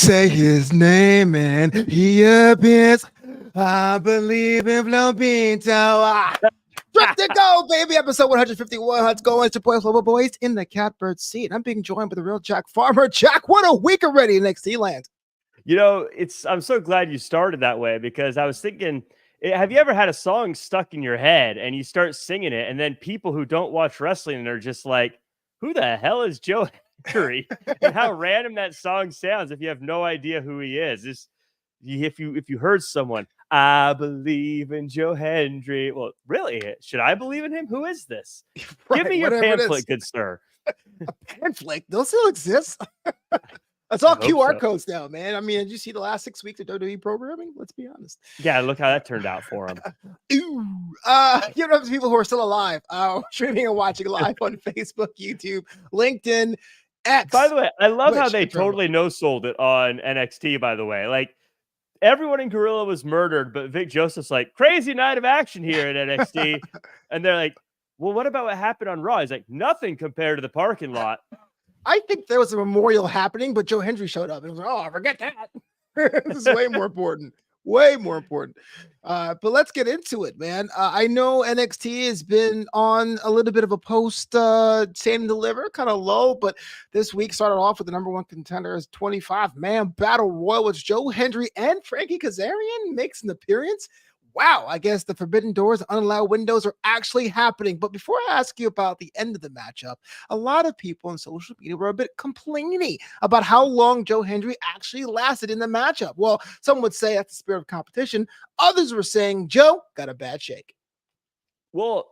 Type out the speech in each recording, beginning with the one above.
say his name and he appears. I believe in Flobito. Drip to go, baby. Episode 151. Let's go. It's your boy Flobo Boyce in the catbird seat. I'm being joined by the real Jack Farmer. Jack, what a week already in NXT land. You know, I'm so glad you started that way because I was thinking, have you ever had a song stuck in your head and you start singing it, and then people who don't watch wrestling are just like, who the hell is Joe Hendry? And how random that song sounds if you have no idea who he is. If you heard someone, I believe in Joe Hendry. Well, really? Should I believe in him? Who is this? Right, Give me your pamphlet, good sir. A pamphlet? Those still exist? It's all QR so. codes now, man. I mean, did you see the last 6 weeks of WWE programming? Let's be honest. Yeah, look how that turned out for him. You know, people who are still alive, streaming and watching live on Facebook, YouTube, LinkedIn, X. By the way, I love how they totally no-sold it on NXT, by the way. Like, everyone in Gorilla was murdered, but Vic Joseph's like, crazy night of action here at NXT. And they're like, well, what about what happened on Raw? He's like, nothing compared to the parking lot. I think there was a memorial happening, but Joe Hendry showed up and was like, oh, forget that. This is way more important. Way more important. But let's get into it, man. I know NXT has been on a little bit of a post stand and deliver, kind of low, but this week started off with the number one contenders 25-man battle royal, which Joe Hendry and Frankie Kazarian makes an appearance. Wow, I guess the forbidden doors, unallowed windows are actually happening. But before I ask you about the end of the matchup, a lot of people on social media were a bit complaining about how long Joe Hendry actually lasted in the matchup. Well, some would say that's the spirit of competition. Others were saying Joe got a bad shake. Well,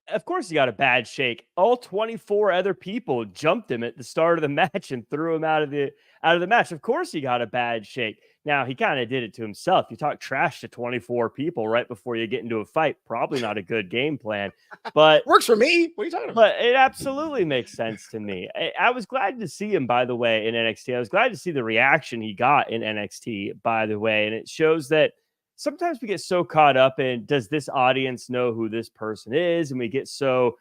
of course he got a bad shake. All 24 other people jumped him at the start of the match and threw him out of the match. Of course he got a bad shake. Now, he kind of did it to himself. You talk trash to 24 people right before you get into a fight. Probably not a good game plan, but works for me. What are you talking about? But it absolutely makes sense to me. I was glad to see him, by the way, in NXT. I was glad to see the reaction he got in NXT, by the way. And it shows that sometimes we get so caught up in, does this audience know who this person is? And we get so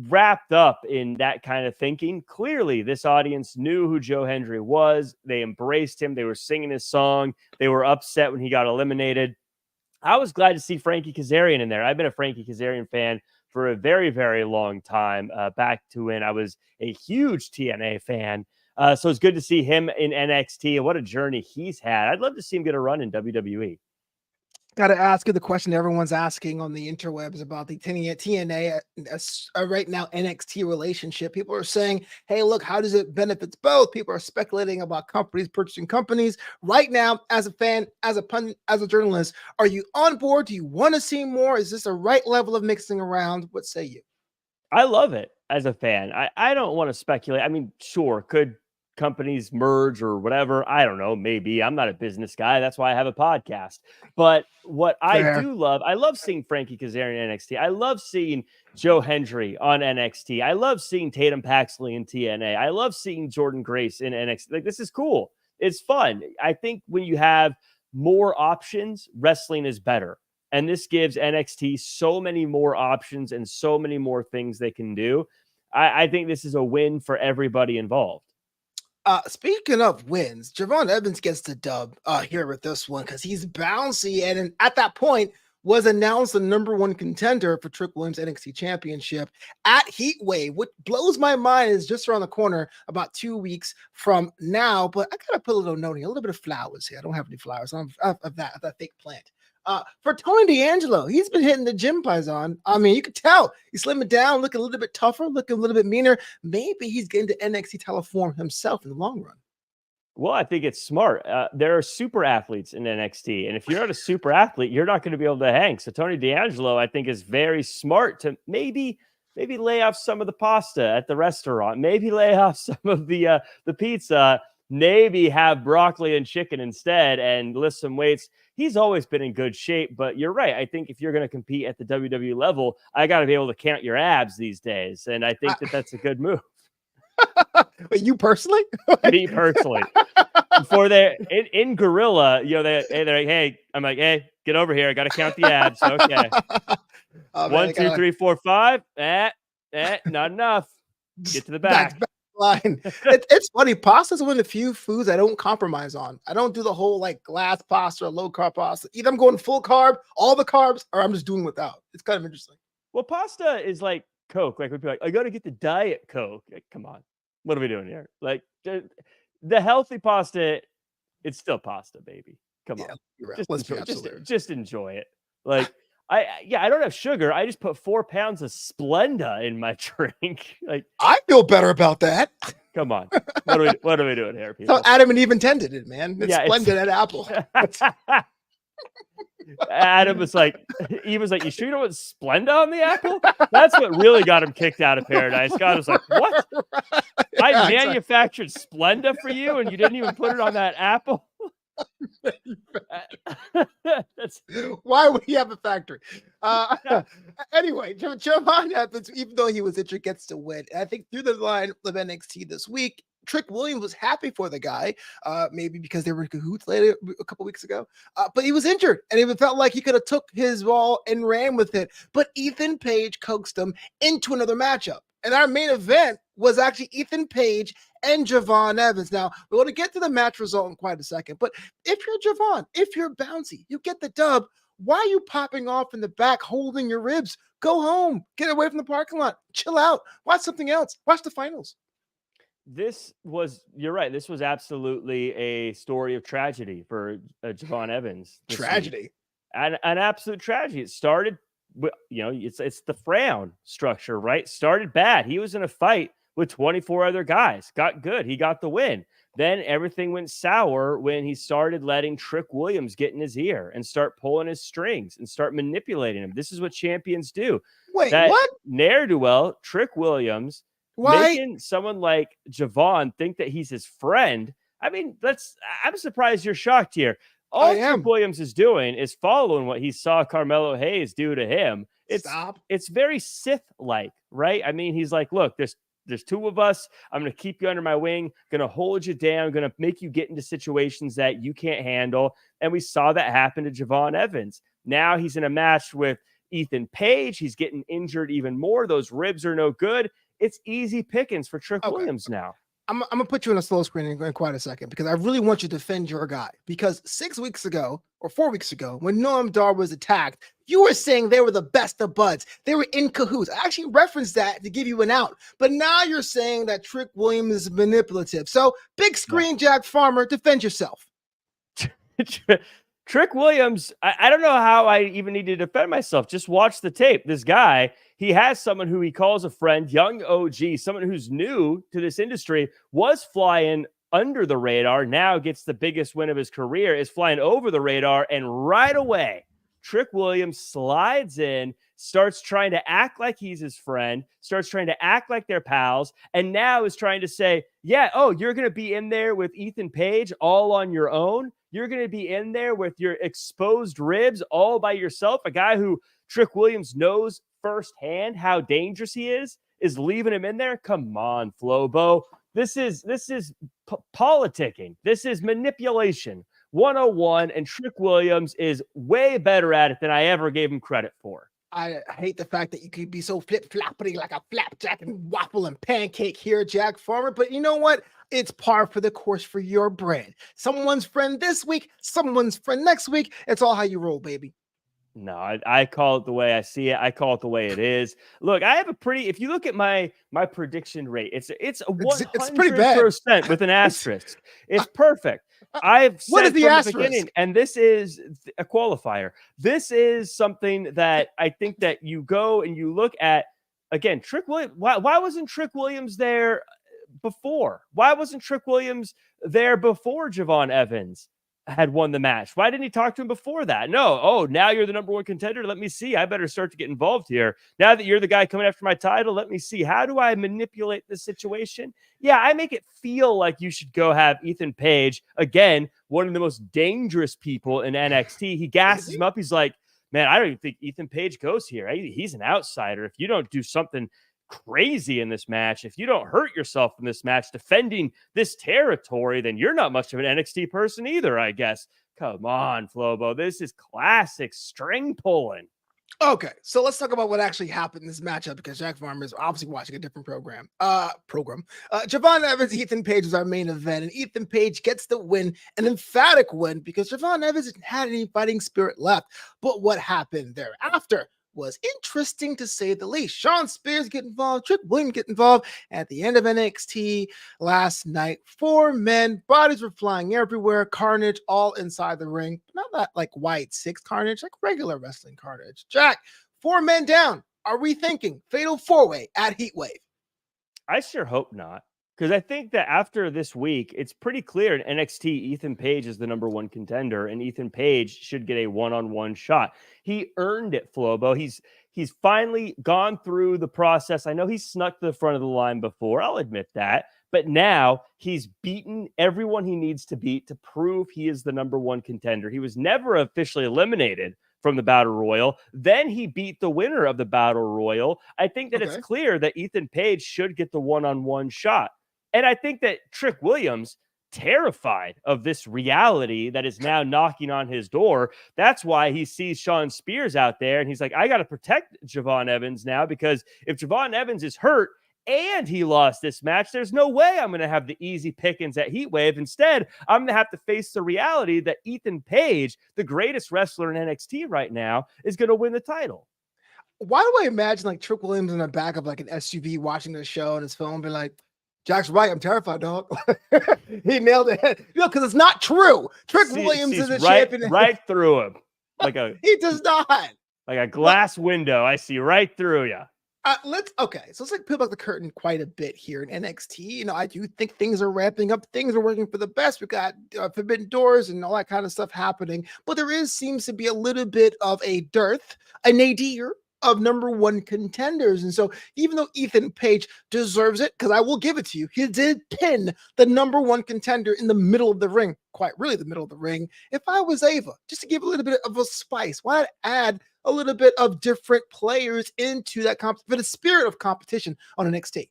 wrapped up in that kind of thinking. Clearly, this audience knew who Joe Hendry was. They embraced him. They were singing his song. They were upset when he got eliminated. I was glad to see Frankie Kazarian in there. I've been a Frankie Kazarian fan for a very, very long time, back to when I was a huge TNA fan. So it's good to see him in NXT, and what a journey he's had. I'd love to see him get a run in WWE. Got to ask you the question everyone's asking on the interwebs about the TNA right now NXT relationship. People are saying, hey, look, how does it benefit both? People are speculating about companies purchasing companies. Right now, as a fan, as a pundit, as a journalist, are you on board? Do you want to see more? Is this a right level of mixing around? What say you? I love it as a fan. I don't want to speculate. I mean, sure, could companies merge or whatever? I don't know. Maybe. I'm not a business guy. That's why I have a podcast. But what I do love, I love seeing Frankie Kazarian in NXT. I love seeing Joe Hendry on NXT. I love seeing Tatum Paxley in TNA. I love seeing Jordan Grace in NXT. Like, this is cool. It's fun. I think when you have more options, wrestling is better. And this gives NXT so many more options and so many more things they can do. I think this is a win for everybody involved. Speaking of wins, Javon Evans gets the dub here with this one because he's bouncy, and at that point was announced the number one contender for Trick Williams NXT Championship at Heatwave. What blows my mind is just around the corner, about 2 weeks from now. But I gotta put a little note here, a little bit of flowers here. I don't have any flowers of that fake plant. For Tony D'Angelo, he's been hitting the gym, Paisan. I mean, you could tell he's slimming down, looking a little bit tougher, looking a little bit meaner. Maybe he's getting to NXT title form himself in the long run. Well, I think it's smart. There are super athletes in NXT, and if you're not a super athlete, you're not going to be able to hang. So Tony D'Angelo, I think, is very smart to maybe lay off some of the pasta at the restaurant, maybe lay off some of the pizza, maybe have broccoli and chicken instead and lift some weights. He's always been in good shape, but you're right. I think if you're going to compete at the WWE level, I got to be able to count your abs these days, and I think that's a good move. But you personally? Me personally. Before they're in Gorilla, you know, they're like, hey, I'm like, hey, get over here. I got to count the abs. Okay. 1, 2, 3, 4, 5. Not enough. Get to the back. line. It's funny. Pasta's one of the few foods I don't compromise on. I don't do the whole like glass pasta or low carb pasta. Either I'm going full carb, all the carbs, or I'm just doing without. It's kind of interesting. Well, pasta is like Coke. Like we'd be like, I got to get the diet Coke. Like, come on, what are we doing here? Like the healthy pasta, it's still pasta, baby. Come on, you're right. just Let's be enjoy, absolute. just enjoy it. Like I don't have sugar. I just put 4 pounds of Splenda in my drink. Like I feel better about that. come on, what are we doing here, people? So Adam and Eve intended it, man. It's Yeah, splendid at Apple. Adam was like, he was like, you sure you don't want Splenda on the apple? That's what really got him kicked out of paradise. God was like, what? I manufactured Splenda for you and you didn't even put it on that apple? Why would he have a factory? Anyway, Javon Evans, even though he was injured, gets to win. I think through the line of NXT this week, Trick Williams was happy for the guy, maybe because they were in cahoots later a couple weeks ago. But he was injured, and it felt like he could have took his ball and ran with it. But Ethan Page coaxed him into another matchup. And our main event was actually Ethan Page and Javon Evans. Now, we're going to get to the match result in quite a second. But if you're Javon, if you're bouncy, you get the dub. Why are you popping off in the back, holding your ribs? Go home. Get away from the parking lot. Chill out. Watch something else. Watch the finals. You're right. This was absolutely a story of tragedy for Javon Evans. Tragedy. An absolute tragedy. It started, it's the frown structure, right? Started bad. He was in a fight with 24 other guys. Got good. He got the win. Then everything went sour when he started letting Trick Williams get in his ear and start pulling his strings and start manipulating him. This is what champions do. Wait, what? Ne'er-do-well, Trick Williams, making someone like Javon think that he's his friend. I mean, I'm surprised you're shocked here. All Trick Williams is doing is following what he saw Carmelo Hayes do to him. It's very Sith-like, right? I mean, he's like, look, there's 2 of us. I'm going to keep you under my wing, going to hold you down, going to make you get into situations that you can't handle. And we saw that happen to Javon Evans. Now he's in a match with Ethan Page. He's getting injured even more. Those ribs are no good. It's easy pickings for Trick Williams now. I'm going to put you on a slow screen in quite a second because I really want you to defend your guy. Because 6 weeks ago or 4 weeks ago, when Noam Dar was attacked, you were saying they were the best of buds. They were in cahoots. I actually referenced that to give you an out. But now you're saying that Trick Williams is manipulative. So big screen, Jack Farmer, defend yourself. Trick Williams, I don't know how I even need to defend myself. Just watch the tape. This guy, he has someone who he calls a friend, young OG, someone who's new to this industry, was flying under the radar, now gets the biggest win of his career, is flying over the radar, and right away, Trick Williams slides in, starts trying to act like he's his friend, starts trying to act like they're pals, and now is trying to say, yeah, oh, you're going to be in there with Ethan Page all on your own? You're going to be in there with your exposed ribs all by yourself? A guy who Trick Williams knows firsthand how dangerous he is leaving him in there? Come on, Flobo. This is politicking. This is manipulation 101, and Trick Williams is way better at it than I ever gave him credit for. I hate the fact that you could be so flip-floppity like a flapjack and waffle and pancake here, Jack Farmer. But you know what? It's par for the course for your brand. Someone's friend this week, someone's friend next week. It's all how you roll, baby. No, I call it the way I see it. I call it the way it is. Look, I have a if you look at my prediction rate, it's 100% with an asterisk. It's perfect. I've said from the beginning, and this is a qualifier. This is something that I think that you go and you look at, again, Trick Williams. Why wasn't Trick Williams there before? Why wasn't Trick Williams there before Javon Evans had won the match? Why didn't he talk to him before that? No. Oh, now you're the number 1 contender. Let me see. I better start to get involved here. Now that you're the guy coming after my title, let me see. How do I manipulate this situation? Yeah, I make it feel like you should go have Ethan Page, again, one of the most dangerous people in NXT. He gasses him up. He's like, man, I don't even think Ethan Page goes here. He's an outsider. If you don't do something crazy in this match, if you don't hurt yourself in this match defending this territory, then you're not much of an NXT person either, I guess. Come on, Flobo. This is classic string pulling. Okay, so let's talk about what actually happened in this matchup because Jack Farmer is obviously watching a different program. Javon Evans, Ethan Page was our main event, and Ethan Page gets the win, an emphatic win because Javon Evans didn't have any fighting spirit left. But what happened thereafter was interesting to say the least. Sean Spears get involved, Trick Williams get involved at the end of NXT last night. 4 men, bodies were flying everywhere, carnage all inside the ring. Not that like White 6 carnage, like regular wrestling carnage. Jack, 4 men down. Are we thinking fatal 4-way at Heatwave? I sure hope not. Because I think that after this week, it's pretty clear in NXT, Ethan Page is the number 1 contender, and Ethan Page should get a one-on-one shot. He earned it, Flobo. He's finally gone through the process. I know he's snuck to the front of the line before. I'll admit that. But now he's beaten everyone he needs to beat to prove he is the number 1 contender. He was never officially eliminated from the Battle Royal. Then he beat the winner of the Battle Royal. I think that it's clear that Ethan Page should get the one-on-one shot. And I think that Trick Williams, terrified of this reality that is now knocking on his door, that's why he sees Sean Spears out there and he's like, I got to protect Javon Evans now, because if Javon Evans is hurt and he lost this match, there's no way I'm going to have the easy pickings at Heatwave. Instead, I'm going to have to face the reality that Ethan Page, the greatest wrestler in NXT right now, is going to win the title. Why do I imagine like Trick Williams in the back of like an SUV watching the show on his phone, be like, Jack's right. I'm terrified, dog. He nailed it. Because it's not true. Trick Williams is a champion. Right through him. He does not. Like a glass window. I see right through you. Let's like peel back the curtain quite a bit here in NXT. You know, I do think things are ramping up. Things are working for the best. We've got Forbidden Doors and all that kind of stuff happening. But seems to be a little bit of a dearth, a nadir of number 1 contenders. And so even though Ethan Page deserves it, because I will give it to you, he did pin the number 1 contender in the middle of the ring, quite really the middle of the ring. If I was Ava, just to give a little bit of a spice, why not add a little bit of different players into that for the spirit of competition on NXT?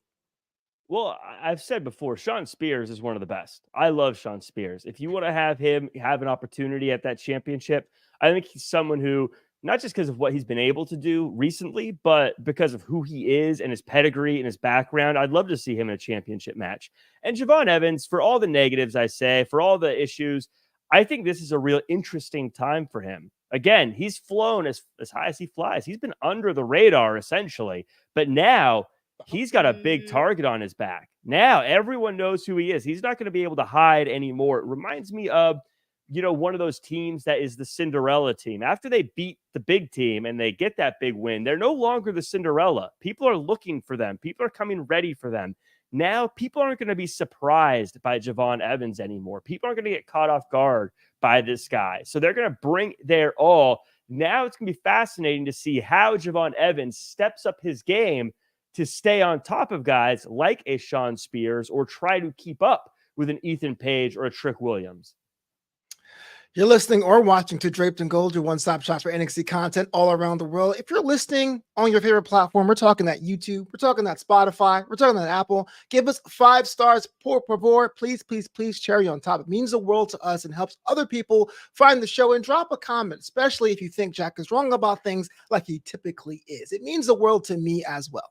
Well, I've said before, Sean Spears is one of the best. I love Sean Spears. If you want to have him have an opportunity at that championship, I think he's someone who, not just because of what he's been able to do recently, but because of who he is and his pedigree and his background, I'd love to see him in a championship match. And Javon Evans, for all the negatives I say, for all the issues, I think this is a real interesting time for him. Again, he's flown as high as he flies. He's been under the radar, essentially. But now he's got a big target on his back. Now everyone knows who he is. He's not going to be able to hide anymore. It reminds me of, one of those teams that is the Cinderella team. After they beat the big team and they get that big win, they're no longer the Cinderella. People are looking for them. People are coming ready for them. Now, people aren't going to be surprised by Javon Evans anymore. People aren't going to get caught off guard by this guy. So they're going to bring their all. Now it's going to be fascinating to see how Javon Evans steps up his game to stay on top of guys like a Sean Spears or try to keep up with an Ethan Page or a Trick Williams. You're listening or watching to Draped in Gold, your one-stop shop for NXT content all around the world. If you're listening on your favorite platform, we're talking that YouTube, we're talking that Spotify, we're talking that Apple. Give us 5 stars, por favor. Please, please, please, cherry on top. It means the world to us and helps other people find the show. And drop a comment, especially if you think Jack is wrong about things like he typically is. It means the world to me as well.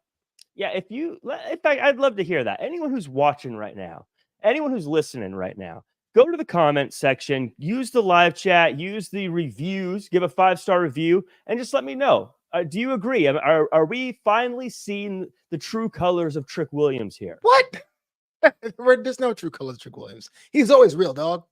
Yeah, in fact, I'd love to hear that. Anyone who's watching right now, anyone who's listening right now, go to the comment section, use the live chat, use the reviews, give a 5-star review, and just let me know. Do you agree? Are we finally seeing the true colors of Trick Williams here? What? There's no true colors of Trick Williams. He's always real, dog.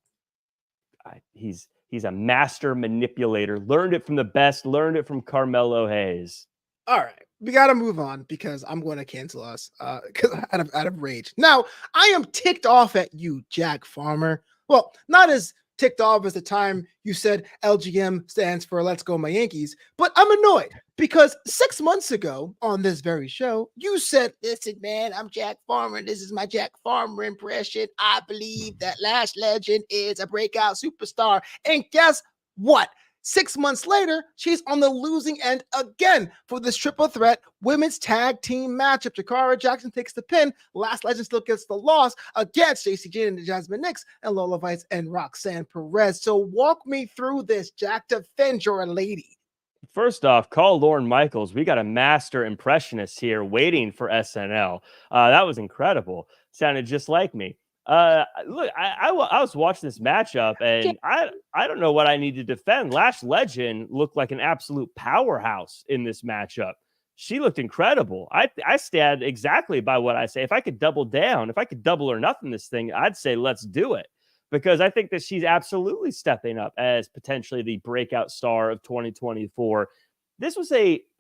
He's a master manipulator. Learned it from the best. Learned it from Carmelo Hayes. All right. We got to move on because I'm going to cancel us out of rage. Now, I am ticked off at you, Jack Farmer. Well, not as ticked off as the time you said LGM stands for Let's Go My Yankees, but I'm annoyed because 6 months ago on this very show, you said, listen, man, I'm Jack Farmer. This is my Jack Farmer impression. I believe that Lash Legend is a breakout superstar. And guess what? 6 months later, she's on the losing end again for this triple threat women's tag team matchup. Jakara Jackson takes the pin. Lash Legend still gets the loss against Stacey Jane and Jasmine Nix and Lola Vice and Roxanne Perez. So walk me through this, Jack. Defend your lady. First off, call Lorne Michaels. We got a master impressionist here waiting for SNL. That was incredible. Sounded just like me. Look, I was watching this matchup, and I don't know what I need to defend. Lash Legend looked like an absolute powerhouse in this matchup. She looked incredible. I stand exactly by what I say. If I could double down, if I could double or nothing this thing, I'd say let's do it. Because I think that she's absolutely stepping up as potentially the breakout star of 2024. This was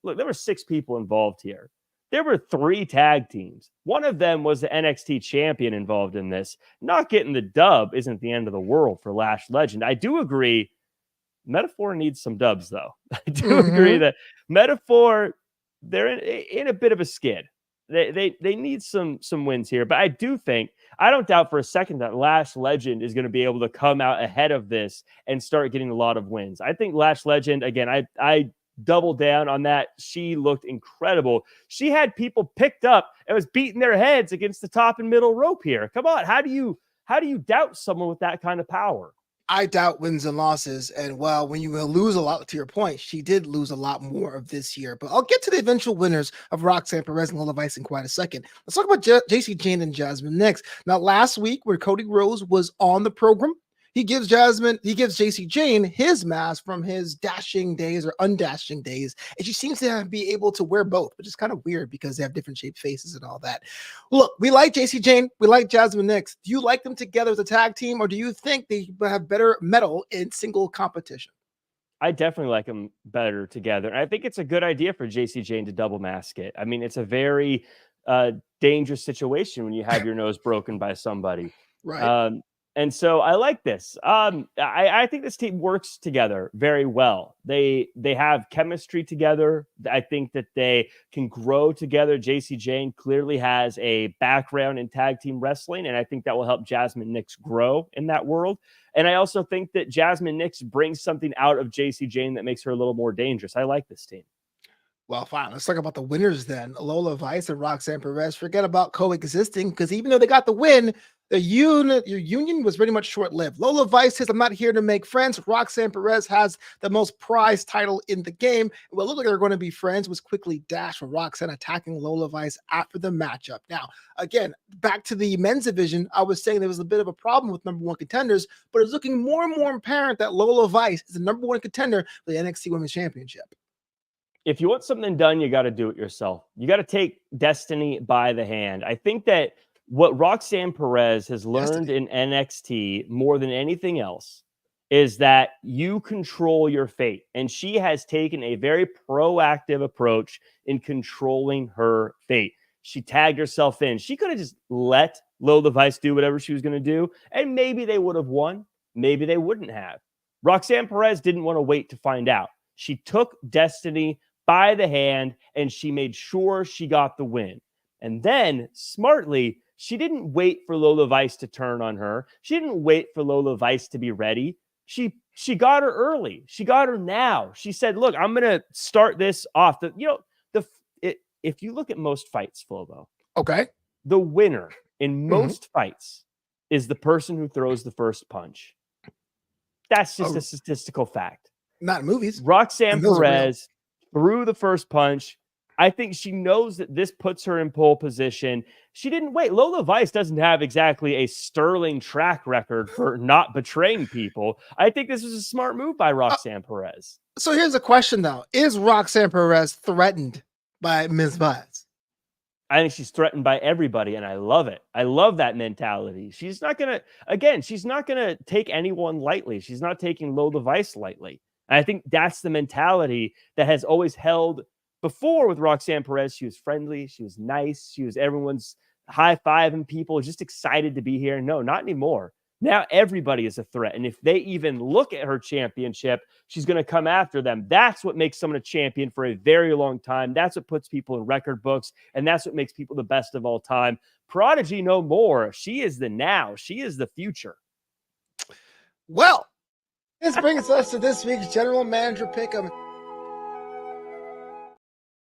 look, there were 6 people involved here. There were 3 tag teams. One of them was the NXT champion involved in this. Not getting the dub isn't the end of the world for Lash Legend. I do agree. Metaphor needs some dubs, though. I do agree that Metaphor, they're in a bit of a skid. They need some wins here, but I don't doubt for a second that Lash Legend is going to be able to come out ahead of this and start getting a lot of wins. I think Lash Legend, again, I double down on that. She looked incredible. She had people picked up and was beating their heads against the top and middle rope here. Come on, how do you doubt someone with that kind of power? I doubt wins and losses. And well, when you will lose a lot, to your point, she did lose a lot more of this year. But I'll get to the eventual winners of Roxanne Perez and Lola Vice in quite a second. Let's talk about JC Jane and Jasmine next. Now, last week, where Cody Rhodes was on the program, he gives JC Jane his mask from his dashing days or undashing days. And she seems to be able to wear both, which is kind of weird because they have different shaped faces and all that. Look, we like JC Jane. We like Jasmine Nix. Do you like them together as a tag team, or do you think they have better metal in single competition? I definitely like them better together. And I think it's a good idea for JC Jane to double mask it. I mean, it's a very dangerous situation when you have your nose broken by somebody. Right. And so I like this. I think this team works together very well. They have chemistry together. I think that they can grow together. JC Jane clearly has a background in tag team wrestling, and I think that will help Jasmine Nix grow in that world. And I also think that Jasmine Nix brings something out of JC Jane that makes her a little more dangerous. I like this team. Well, fine. Let's talk about the winners then. Lola Vice and Roxanne Perez. Forget about coexisting because even though they got the win, your union was pretty much short-lived. Lola Vice says, I'm not here to make friends. Roxanne Perez has the most prized title in the game. Well, it looked like they're going to be friends, was quickly dashed for Roxanne attacking Lola Vice after the matchup. Now, again, back to the men's division, I was saying there was a bit of a problem with number 1 contenders, but it's looking more and more apparent that Lola Vice is the number 1 contender for the NXT Women's Championship. If you want something done, you got to do it yourself. You got to take destiny by the hand. I think that what Roxanne Perez has learned in NXT more than anything else is that you control your fate. And she has taken a very proactive approach in controlling her fate. She tagged herself in. She could have just let Lola Vice do whatever she was going to do, and maybe they would have won. Maybe they wouldn't have. Roxanne Perez didn't want to wait to find out. She took destiny by the hand, and she made sure she got the win. And then, smartly, she didn't wait for Lola Vice to turn on her. She didn't wait for Lola Vice to be ready. She got her early. She got her now. She said, look, I'm going to start this off. If you look at most fights, Flobo, okay, the winner in most fights is the person who throws the first punch. That's just a statistical fact. Not in movies. Roxanne Perez threw the first punch. I think she knows that this puts her in pole position. She didn't wait. Lola Vice doesn't have exactly a sterling track record for not betraying people. I think this was a smart move by Roxanne Perez. So here's a question, though. Is Roxanne Perez threatened by Ms. Vice? I think she's threatened by everybody, and I love it. I love that mentality. She's not going to take anyone lightly. She's not taking Lola Vice lightly. And I think that's the mentality that has always held before with Roxanne Perez. She was friendly. She was nice. She was everyone's high-fiving people, just excited to be here. No, not anymore. Now everybody is a threat. And if they even look at her championship, she's going to come after them. That's what makes someone a champion for a very long time. That's what puts people in record books. And that's what makes people the best of all time. Prodigy no more. She is the now. She is the future. Well, this brings us to this week's General Manager Pick'em.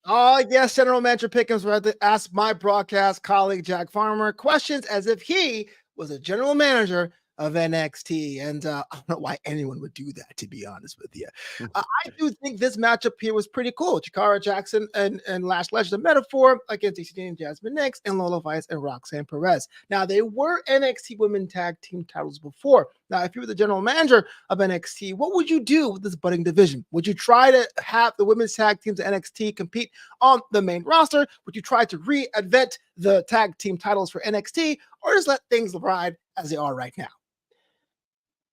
Oh, yes, General Manager Pick'ems, where I had to ask my broadcast colleague, Jack Farmer, questions as if he was a general manager of NXT. And I don't know why anyone would do that, to be honest with you. I do think this matchup here was pretty cool. Jakara Jackson and Lash Legend, a metaphor against DCD and Jasmine Nix and Lola Vice and Roxanne Perez. Now, they were NXT Women Tag Team titles before. Now, if you were the general manager of NXT, what would you do with this budding division? Would you try to have the women's tag teams of NXT compete on the main roster? Would you try to reinvent the tag team titles for NXT, or just let things ride as they are right now?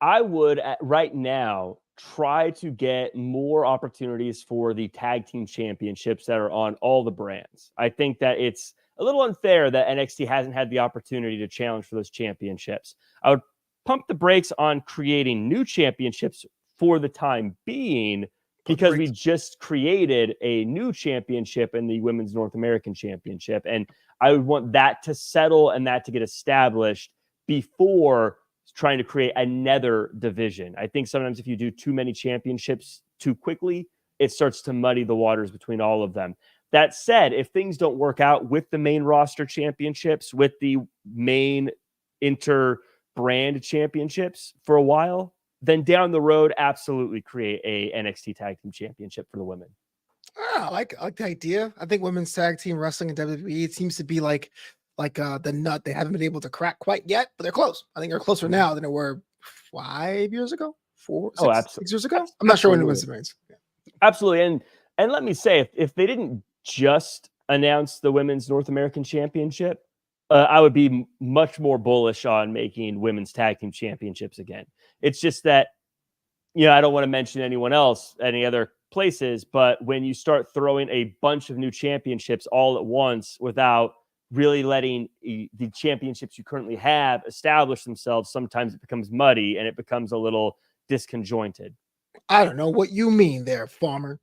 I would right now try to get more opportunities for the tag team championships that are on all the brands. I think that it's a little unfair that NXT hasn't had the opportunity to challenge for those championships. I would pump the brakes on creating new championships for the time being, because we just created a new championship in the Women's North American Championship. And I would want that to settle and that to get established before trying to create another division. I think sometimes if you do too many championships too quickly, it starts to muddy the waters between all of them. That said, if things don't work out with the main roster championships, with the main inter-brand championships for a while, then down the road, absolutely create a NXT Tag Team Championship for the women. I like the idea. I think women's tag team wrestling in WWE, it seems to be like the nut they haven't been able to crack quite yet, but they're close. I think they're closer now than they were 5 years ago, 6 years ago. I'm not sure when it was. Yeah. Absolutely. And let me say, if they didn't just announce the Women's North American Championship, I would be much more bullish on making women's tag team championships again. It's just that, I don't want to mention anyone else, any other places, but when you start throwing a bunch of new championships all at once without really letting the championships you currently have establish themselves, sometimes it becomes muddy and it becomes a little disconjointed. I don't know what you mean there, Farmer.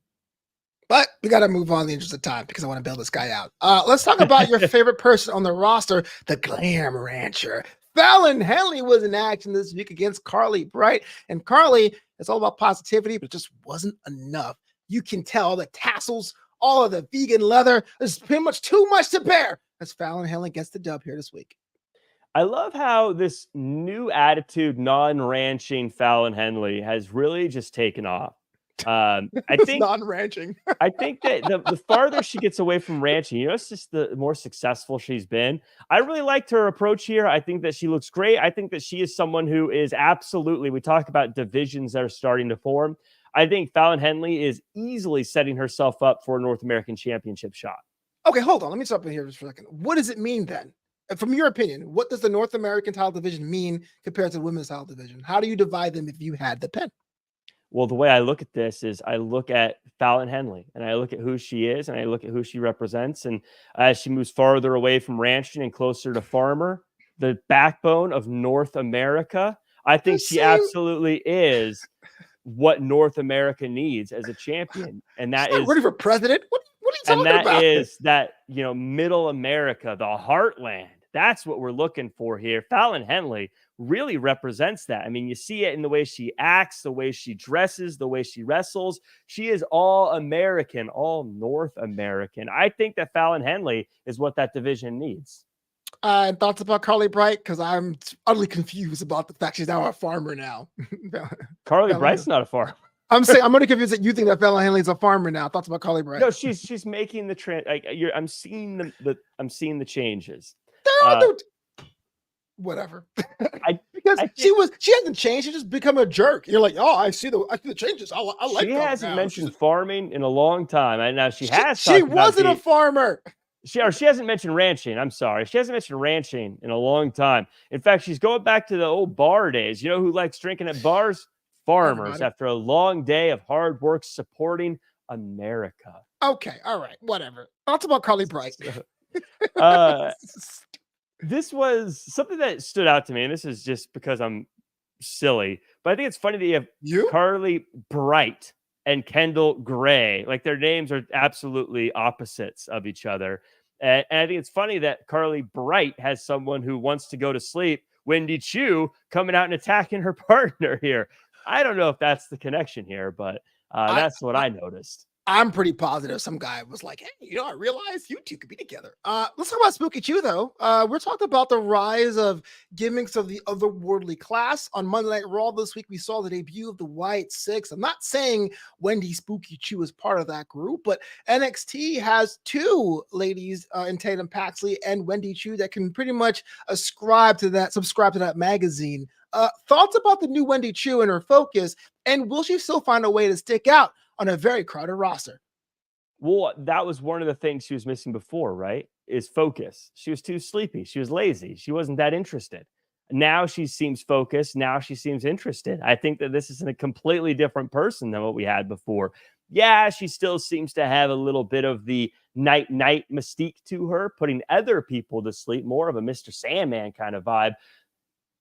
But we got to move on in the interest of time because I want to bail this guy out. Let's talk about your favorite person on the roster, the Glam Rancher. Fallon Henley was in action this week against Carly Bright. And Carly, it's all about positivity, but it just wasn't enough. You can tell the tassels, all of the vegan leather, there's pretty much too much to bear as Fallon Henley gets the dub here this week. I love how this new attitude, non-ranching Fallon Henley has really just taken off. I think non-ranching. I think that the farther she gets away from ranching, it's just the more successful she's been. I really liked her approach here. I think that she looks great. I think that she is someone who is absolutely, we talk about divisions that are starting to form. I think Fallon Henley is easily setting herself up for a North American Championship shot. Okay, hold on. Let me stop in here just for a second. What does it mean then? From your opinion, what does the North American title division mean compared to the women's title division? How do you divide them if you had the pen? Well, the way I look at this is I look at Fallon Henley and I look at who she is and I look at who she represents. And as she moves farther away from ranching and closer to farmer, the backbone of North America, I think she absolutely is what North America needs as a champion. And that is ready for president. What are you talking about? And that is that, middle America, the heartland. That's what we're looking for here. Fallon Henley really represents that. I mean, you see it in the way she acts, the way she dresses, the way she wrestles. She is all American, all North American. I think that Fallon Henley is what that division needs. Thoughts about Carly Bright? Because I'm utterly confused about the fact she's now a farmer now. Carly Bright's not a farmer. I'm going to confuse that you think that Fallon Henley's a farmer now. Thoughts about Carly Bright? No, she's making the I'm seeing the changes. Whatever. She hasn't changed. She just become a jerk. You're like, oh, I see the changes. I like. She hasn't mentioned farming in a long time. And now she has. She wasn't a farmer. She hasn't mentioned ranching. I'm sorry. She hasn't mentioned ranching in a long time. In fact, she's going back to the old bar days. You know who likes drinking at bars? Farmers, after a long day of hard work supporting America. Okay. All right. Whatever. Thoughts about Carly Bright. This was something that stood out to me, and this is just because I'm silly, but I think it's funny that you have Carly Bright and Kendall Gray. Like, their names are absolutely opposites of each other. And I think it's funny that Carly Bright has someone who wants to go to sleep, Wendy Chu, coming out and attacking her partner here. I don't know if that's the connection here, but that's what I noticed. I'm pretty positive some guy was like, hey, I realized you two could be together. Let's talk about Spooky Chew, though. We're talking about the rise of gimmicks of the otherworldly class. On Monday Night Raw this week, we saw the debut of the White Six. I'm not saying Wendy Spooky Chew is part of that group, but NXT has two ladies in Tatum Paxley and Wendy Chew that can pretty much subscribe to that magazine. Thoughts about the new Wendy Chew and her focus, and will she still find a way to stick out on a very crowded roster? Well, that was one of the things she was missing before, right? Is focus. She was too sleepy. She was lazy. She wasn't that interested. Now she seems focused. Now she seems interested. I think that this is a completely different person than what we had before. Yeah, she still seems to have a little bit of the night mystique to her, putting other people to sleep, more of a Mr. Sandman kind of vibe.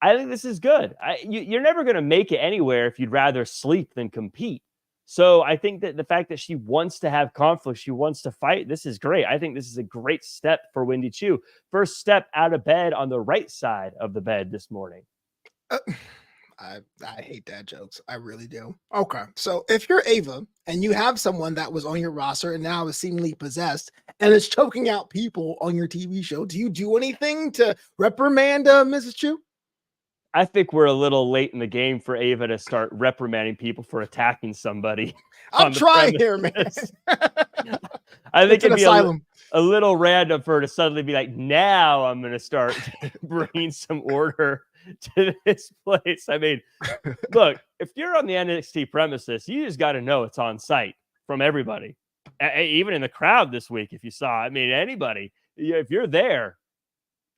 I think this is good. You're never going to make it anywhere if you'd rather sleep than compete. So I think that the fact that she wants to have conflict, she wants to fight, this is great. I think this is a great step for Wendy Chew. First step out of bed on the right side of the bed this morning. I hate dad jokes. I really do. Okay. So if you're Ava and you have someone that was on your roster and now is seemingly possessed and is choking out people on your TV show, do you do anything to reprimand Mrs. Chew? I think we're a little late in the game for Ava to start reprimanding people for attacking somebody. I'm trying here, man. I think it'd be a little random for her to suddenly be like, now I'm going to start bringing some order to this place. I mean, look, if you're on the NXT premises, you just got to know it's on site from everybody. Even in the crowd this week, if you saw, I mean, anybody, if you're there,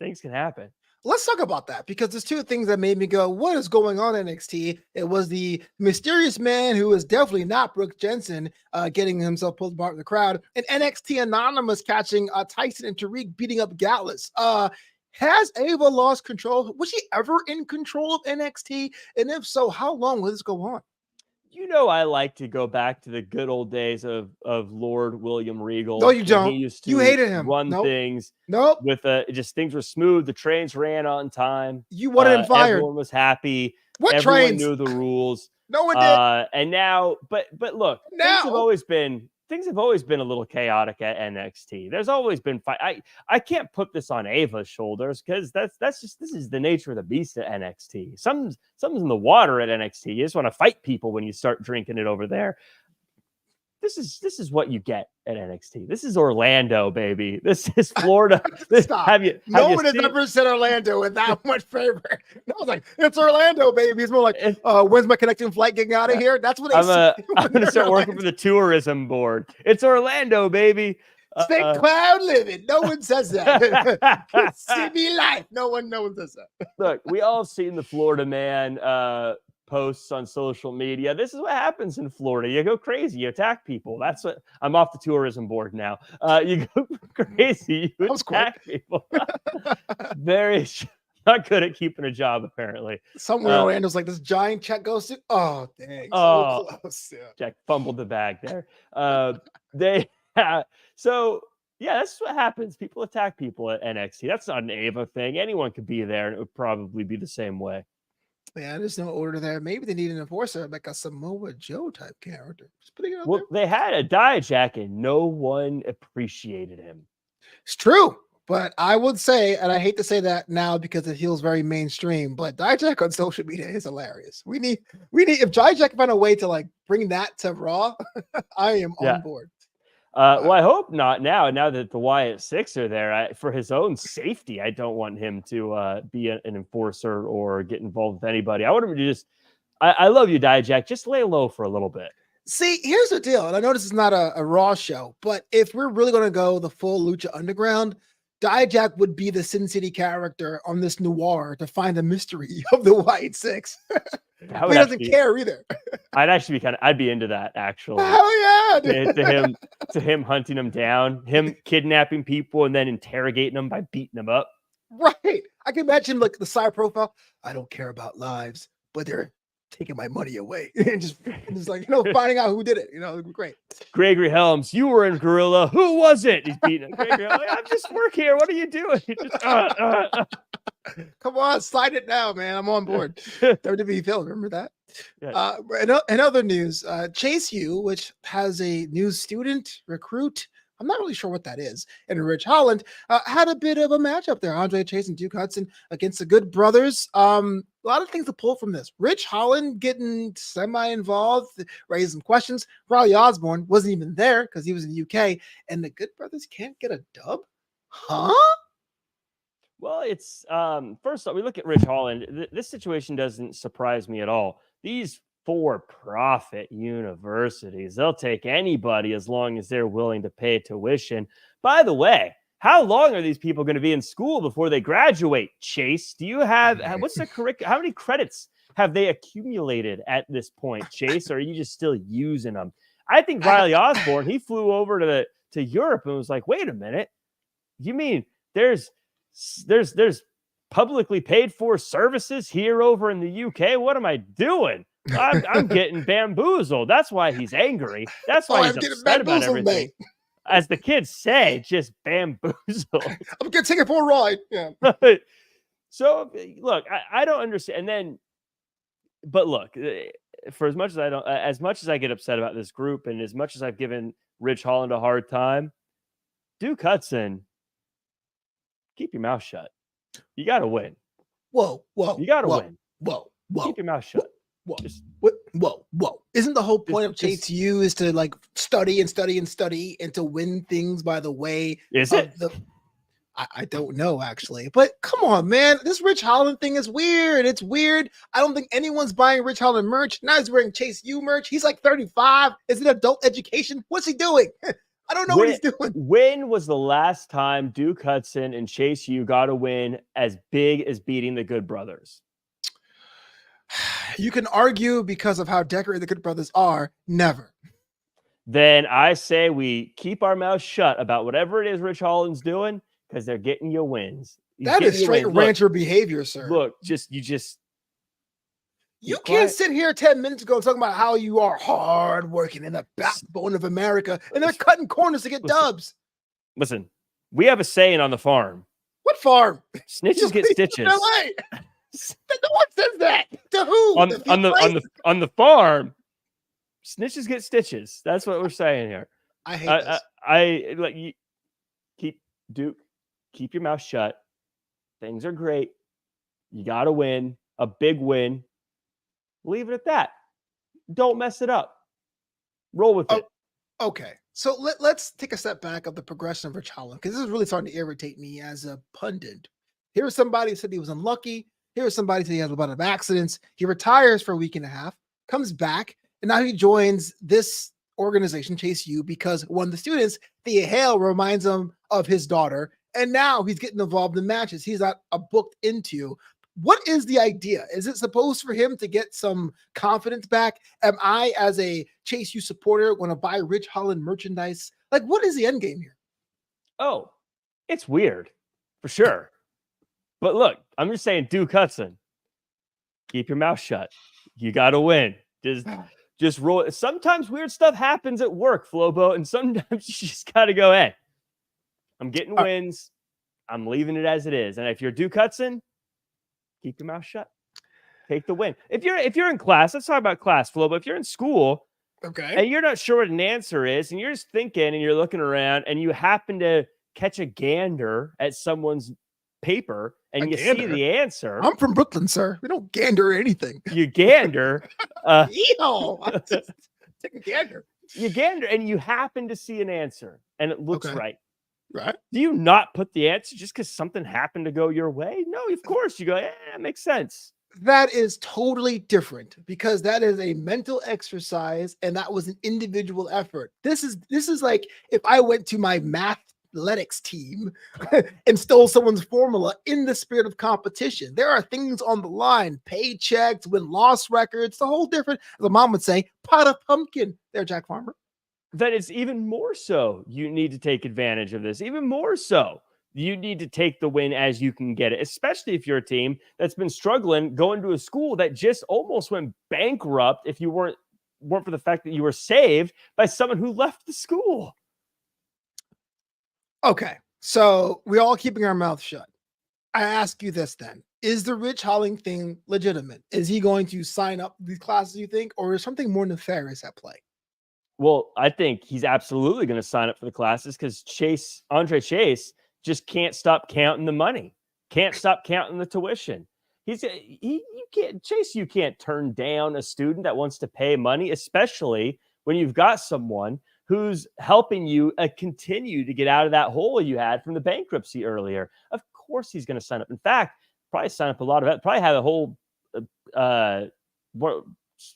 things can happen. Let's talk about that, because there's two things that made me go, what is going on in NXT? It was the mysterious man who is definitely not Brooks Jensen getting himself pulled apart in the crowd, and NXT Anonymous catching Tyson and Tariq beating up Gatlas. Has Ava lost control? Was she ever in control of NXT? And if so, how long will this go on? I like to go back to the good old days of Lord William Regal. No, you don't. He used to you hated him. Run things. Nope. With just things were smooth. The trains ran on time. You wanted him fired. Everyone was happy. What Everyone trains? knew the rules. No one did. And now, but look, now things have always been a little chaotic at NXT. There's always been fight. I can't put this on Ava's shoulders because this is the nature of the beast at NXT. Something's in the water at NXT. You just want to fight people when you start drinking it over there. This is what you get at NXT. This is Orlando, baby. This is Florida. No one has ever said Orlando with that much favor. No one's like, it's Orlando, baby. It's more like, when's my connecting flight getting out of here? That's what I'm going to start working for the tourism board. It's Orlando, baby. St. Cloud living. No one says that. City life. No one says that. Look, we all seen the Florida man posts on social media. This is what happens in Florida. You go crazy. You attack people. That's what I'm off the tourism board now. You go crazy. You attack people. Very not good at keeping a job, apparently. Somewhere Orlando's like, this giant check goes to. Oh, dang. So close. Yeah. Jack fumbled the bag there. So yeah, that's what happens. People attack people at NXT. That's not an Ava thing. Anyone could be there, and it would probably be the same way. Yeah, there's no order there. Maybe they need an enforcer, like a Samoa Joe type character. Just putting it out there. They had a Dijak, and no one appreciated him. It's true, but I would say, and I hate to say that now because it feels very mainstream, but Dijak on social media is hilarious. We need if Dijak find a way to like bring that to Raw, I am on board. Well, I hope not now that the Wyatt Six are there. For his own safety, I don't want him to be an enforcer or get involved with anybody. I want him to just, I love you, Dijak. Just lay low for a little bit. See, here's the deal. And I know this is not a Raw show, but if we're really going to go the full Lucha Underground, Dijak would be the Sin City character on this noir to find the mystery of the White Six. He doesn't care either. I'd be into that, actually. Oh yeah, to him hunting them down, him kidnapping people and then interrogating them by beating them up. Right. I can imagine like the side profile. I don't care about lives, but they're taking my money away. and just like, finding out who did it. It would be great. Gregory Helms, you were in Gorilla. Who was it? He's beating him. Gregory, I just work here. What are you doing? Come on, slide it now, man. I'm on board. WWE Phil, remember that? Yeah. In other news, Chase U, which has a new student recruit, I'm not really sure what that is, and Rich Holland had a bit of a matchup there. Andre Chase and Duke Hudson against the Good Brothers. A lot of things to pull from this. Rich Holland getting semi-involved, raising some questions. Riley Osborne wasn't even there because he was in the UK, and the Good Brothers can't get a dub? Huh? Well, it's first off, we look at Rich Holland. This situation doesn't surprise me at all. These for-profit universities, they'll take anybody as long as they're willing to pay tuition. By the way, how long are these people going to be in school before they graduate? Chase, do you have what's the curriculum? How many credits have they accumulated at this point, Chase? Or are you just still using them? I think Riley Osborne, he flew over to Europe and was like, wait a minute, you mean there's publicly paid for services here over in the UK? What am I doing? I'm getting bamboozled. That's why he's angry. That's why he's upset about everything. Mate. As the kids say, just bamboozled. I'm gonna take it for a ride. Yeah. So look, I don't understand. But look, for as much as I get upset about this group, and as much as I've given Rich Holland a hard time, Duke Hudson, keep your mouth shut. You got to win. Whoa. You got to win. Whoa. Keep your mouth shut. Whoa. Isn't the whole point of Chase U is to like study and to win things by the way? Is it? I don't know actually, but come on, man. This Rich Holland thing is weird. It's weird. I don't think anyone's buying Rich Holland merch. Now he's wearing Chase U merch. He's like 35. Is it adult education? What's he doing? I don't know what he's doing. When was the last time Duke Hudson and Chase U got a win as big as beating the Good Brothers? You can argue because of how decorated the Good Brothers are. Never. Then I say we keep our mouths shut about whatever it is Rich Holland's doing because they're getting you wins. That is straight rancher behavior, sir. Look, you can't sit here 10 minutes ago talking about how you are hardworking in the backbone of America, and they're cutting corners to get dubs. Listen, we have a saying on the farm. What farm? Snitches get stitches. No one says that. To who? On the farm, snitches get stitches. That's what we're saying here. I hate this. Keep your mouth shut. Things are great. You got to win, a big win. Leave it at that. Don't mess it up. Roll with it. Okay. So let's take a step back of the progression of Rich Holland, because this is really starting to irritate me as a pundit. Here's somebody who said he was unlucky. Here's somebody who said he had a lot of accidents. He retires for a week and a half, comes back, and now he joins this organization, Chase U, because one of the students, Thea Hale, reminds him of his daughter, and now he's getting involved in matches he's not booked into. What is the idea? Is it supposed for him to get some confidence back? Am I, as a Chase U supporter, going to buy Rich Holland merchandise? Like, what is the end game here? Oh, it's weird, for sure. But look, I'm just saying, Duke Hudson, keep your mouth shut. You got to win. Just roll. Sometimes weird stuff happens at work, Flobo, and sometimes you just got to go, hey, I'm getting wins. I'm leaving it as it is. And if you're Duke Hudson, keep your mouth shut. Take the win. If you're in class, let's talk about class, Flobo. If you're in school, okay, and you're not sure what an answer is, and you're just thinking and you're looking around and you happen to catch a gander at someone's paper and see the answer. I'm from Brooklyn, sir. We don't gander anything. You gander. Take a gander. You gander and you happen to see an answer and it looks right. Right. Do you not put the answer just because something happened to go your way? No, of course you go, yeah, that makes sense. That is totally different, because that is a mental exercise and that was an individual effort. This is like if I went to my mathletics team and stole someone's formula in the spirit of competition. There are things on the line, paychecks, win-loss records, the whole different, as the mom would say, pot of pumpkin there, Jack Farmer. Then it's even more so you need to take advantage of this. Even more so, you need to take the win as you can get it, especially if you're a team that's been struggling going to a school that just almost went bankrupt if you weren't for the fact that you were saved by someone who left the school. Okay, so we're all keeping our mouth shut. I ask you this then. Is the Rich Holling thing legitimate? Is he going to sign up these classes, you think, or is something more nefarious at play? Well, I think he's absolutely going to sign up for the classes because Andre Chase, just can't stop counting the money, can't stop counting the tuition. You can't turn down a student that wants to pay money, especially when you've got someone who's helping you continue to get out of that hole you had from the bankruptcy earlier. Of course, he's going to sign up. In fact, probably sign up a lot of it. Probably have a whole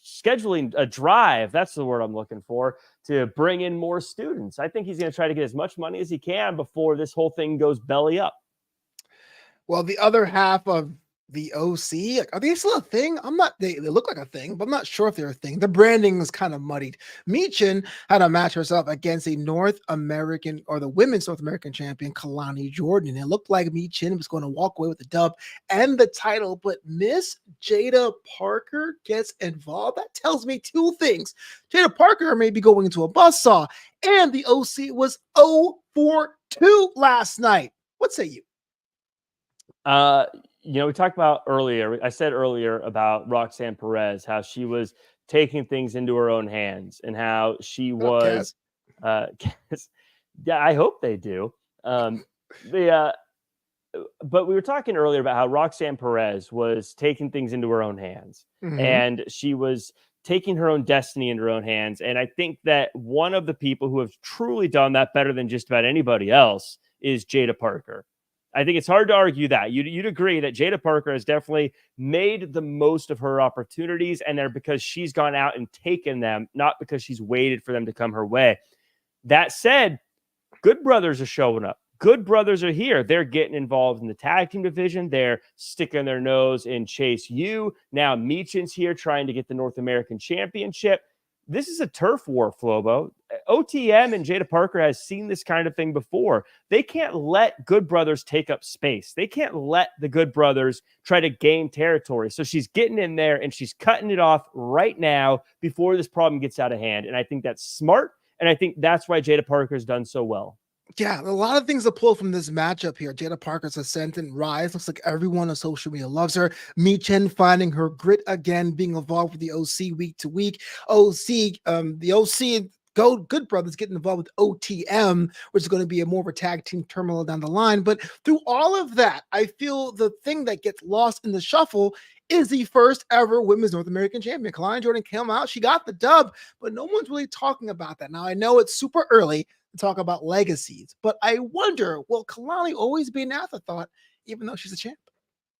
scheduling a drive. That's the word I'm looking for, to bring in more students. I think he's going to try to get as much money as he can before this whole thing goes belly up. Well, the other half of the OC, are they still a thing? They look like a thing, but I'm not sure if they're a thing. The branding is kind of muddied. Michin had to match herself against a North American, or the women's North American champion, Kalani Jordan. And it looked like Michin was going to walk away with the dub and the title, but Miss Jada Parker gets involved. That tells me two things. Jada Parker may be going into a buzzsaw, and the OC was 0-4-2 last night. What say you? We talked about earlier, I said earlier about Roxanne Perez, how she was taking things into her own hands and how she was, yeah, I hope they do. But we were talking earlier about how Roxanne Perez was taking things into her own hands, and she was taking her own destiny into her own hands. And I think that one of the people who have truly done that better than just about anybody else is Jada Parker. I think it's hard to argue that. You'd agree that Jada Parker has definitely made the most of her opportunities, and they're because she's gone out and taken them, not because she's waited for them to come her way. That said, Good Brothers are showing up. Good Brothers are here. They're getting involved in the tag team division. They're sticking their nose in Chase U. Now Michin's here trying to get the North American Championship. This is a turf war, Flobo. OTM and Jada Parker has seen this kind of thing before. They can't let Good Brothers take up space. They can't let the Good Brothers try to gain territory. So she's getting in there and she's cutting it off right now before this problem gets out of hand. And I think that's smart. And I think that's why Jada Parker's done so well. Yeah, a lot of things to pull from this matchup here. Jada Parker's ascent and rise. Looks like everyone on social media loves her. Michin finding her grit again, being involved with the OC week to week. The OC Good Brothers getting involved with OTM, which is going to be a more of a tag team terminal down the line. But through all of that, I feel the thing that gets lost in the shuffle is the first ever women's North American champion. Kalani Jordan came out. She got the dub, but no one's really talking about that. Now, I know it's super early to talk about legacies, but I wonder, will Kalani always be an afterthought, even though she's a champ?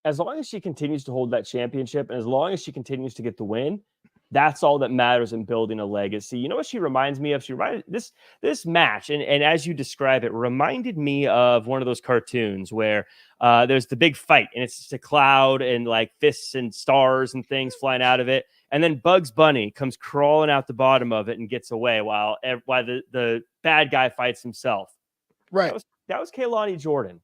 As long as she continues to hold that championship, and as long as she continues to get the win, that's all that matters in building a legacy. You know what she reminds me of? She reminded this match, and as you describe it, reminded me of one of those cartoons where there's the big fight, and it's just a cloud and like fists and stars and things flying out of it, and then Bugs Bunny comes crawling out the bottom of it and gets away while the bad guy fights himself. Right. That was Kalani Jordan.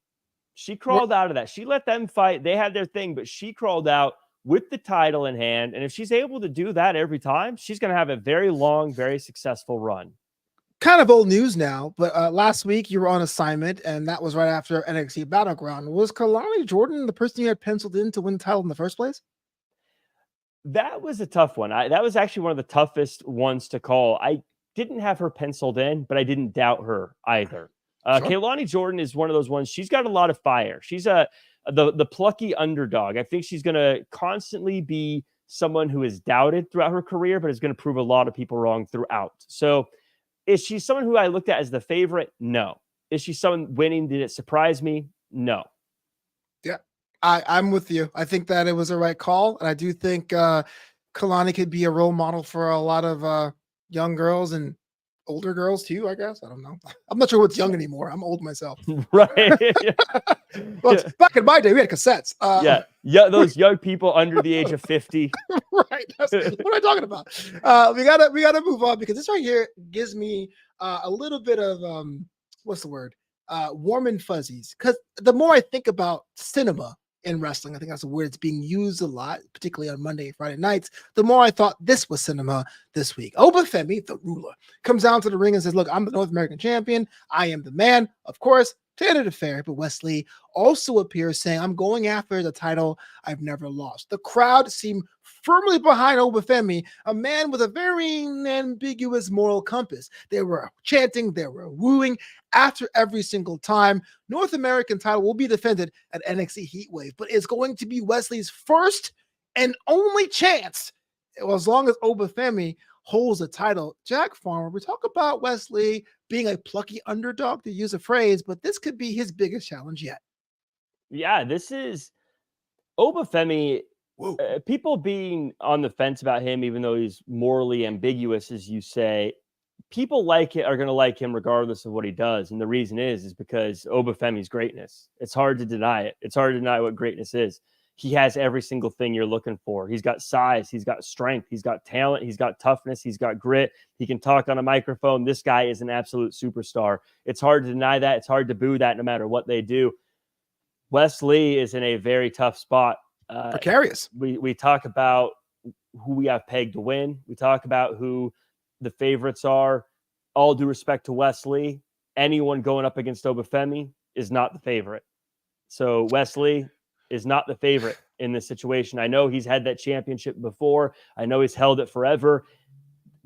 She crawled out of that. She let them fight. They had their thing, but she crawled out with the title in hand. And if she's able to do that every time, she's going to have a very long, very successful run. Kind of old news now, but last week you were on assignment, and that was right after NXT Battleground. Was Kalani Jordan the person you had penciled in to win the title in the first place? That was a tough one. That was actually one of the toughest ones to call. I didn't have her penciled in, but I didn't doubt her either. Sure. Kalani Jordan is one of those ones. She's got a lot of fire. She's the plucky underdog. I think she's going to constantly be someone who is doubted throughout her career, but is going to prove a lot of people wrong throughout. So is she someone who I looked at as the favorite? No. Is she someone winning? Did it surprise me? No. Yeah, I'm with you. I think that it was the right call. And I do think Kalani could be a role model for a lot of young girls and older girls too, I guess. I don't know. I'm not sure what's young anymore. I'm old myself. Right. Well, back in my day, we had cassettes. Yeah, those young people under the age of 50. Right. What am I talking about? We gotta move on, because this right here gives me a little bit of what's the word? Warm and fuzzies. Because the more I think about cinema in wrestling, I think that's a word that's being used a lot, particularly on Monday and Friday nights, the more I thought this was cinema this week. Obafemi, the ruler, comes down to the ring and says, look, I'm the North American champion. I am the man. Of course, to end it affair, but Wesley also appears saying, I'm going after the title I've never lost. The crowd seemed firmly behind Obafemi, a man with a very ambiguous moral compass. They were chanting, they were wooing. After every single time, North American title will be defended at NXT Heatwave, but it's going to be Wesley's first and only chance, as long as Obafemi holds the title. Jack Farmer, we talk about Wesley being a plucky underdog, to use a phrase, but this could be his biggest challenge yet. Yeah, this is Obafemi. People being on the fence about him, even though he's morally ambiguous, as you say, people like it are going to like him regardless of what he does. And the reason is because Obafemi's greatness. It's hard to deny it. It's hard to deny what greatness is. He has every single thing you're looking for. He's got size. He's got strength. He's got talent. He's got toughness. He's got grit. He can talk on a microphone. This guy is an absolute superstar. It's hard to deny that. It's hard to boo that no matter what they do. Wesley is in a very tough spot. Precarious. We talk about who we have pegged to win. We talk about who the favorites are. All due respect to Wesley, anyone going up against Obafemi is not the favorite. So Wesley is not the favorite in this situation. I know he's had that championship before. I know he's held it forever.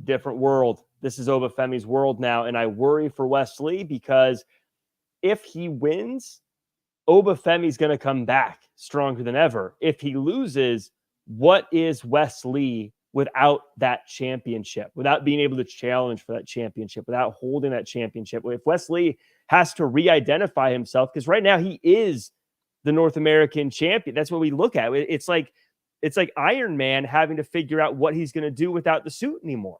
Different world. This is Obafemi's world now. And I worry for Wesley because if he wins, Obafemi's going to come back stronger than ever. If he loses, what is Wesley without that championship, without being able to challenge for that championship, without holding that championship? If Wesley has to re-identify himself, because right now he is the North American champion. That's what we look at. It's like Iron Man having to figure out what he's going to do without the suit anymore.